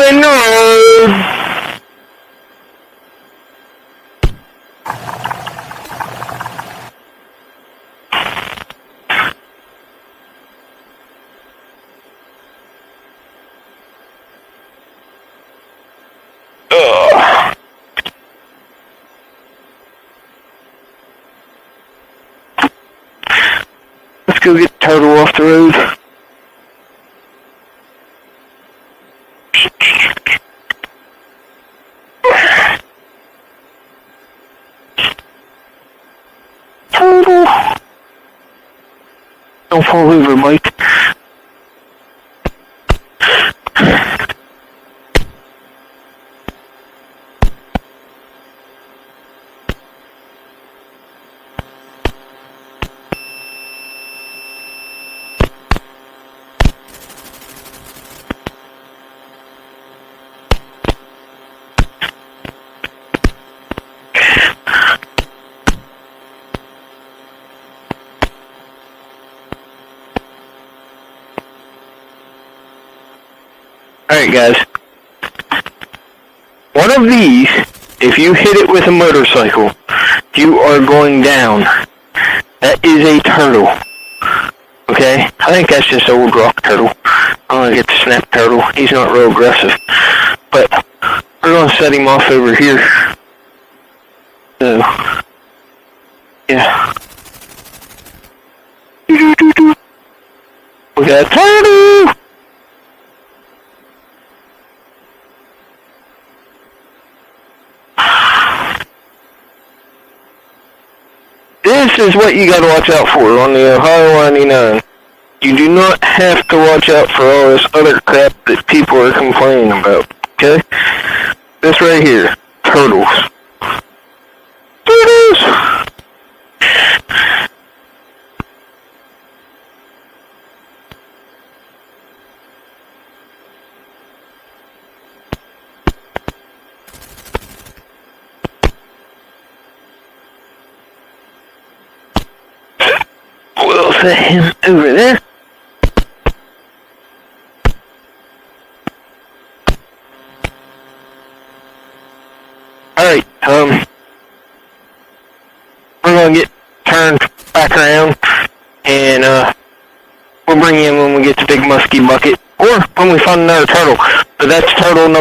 in the road. Let's go get the turtle off the road. Turtle. Don't fall over, Mike. Alright guys, one of these, if you hit it with a motorcycle, you are going down. That is a turtle. Okay? I think that's just old rock turtle. I'm gonna get the snap turtle. He's not real aggressive. But we're gonna set him off over here. So, yeah. We got a turtle! This is what you gotta watch out for on the Ohio 99. You do not have to watch out for all this other crap that people are complaining about, okay? This right here, turtles. Turtles! We'll set him over there. Alright, we're gonna get turned back around, and, we'll bring you in when we get the big musky bucket, or when we find another turtle. But that's turtle number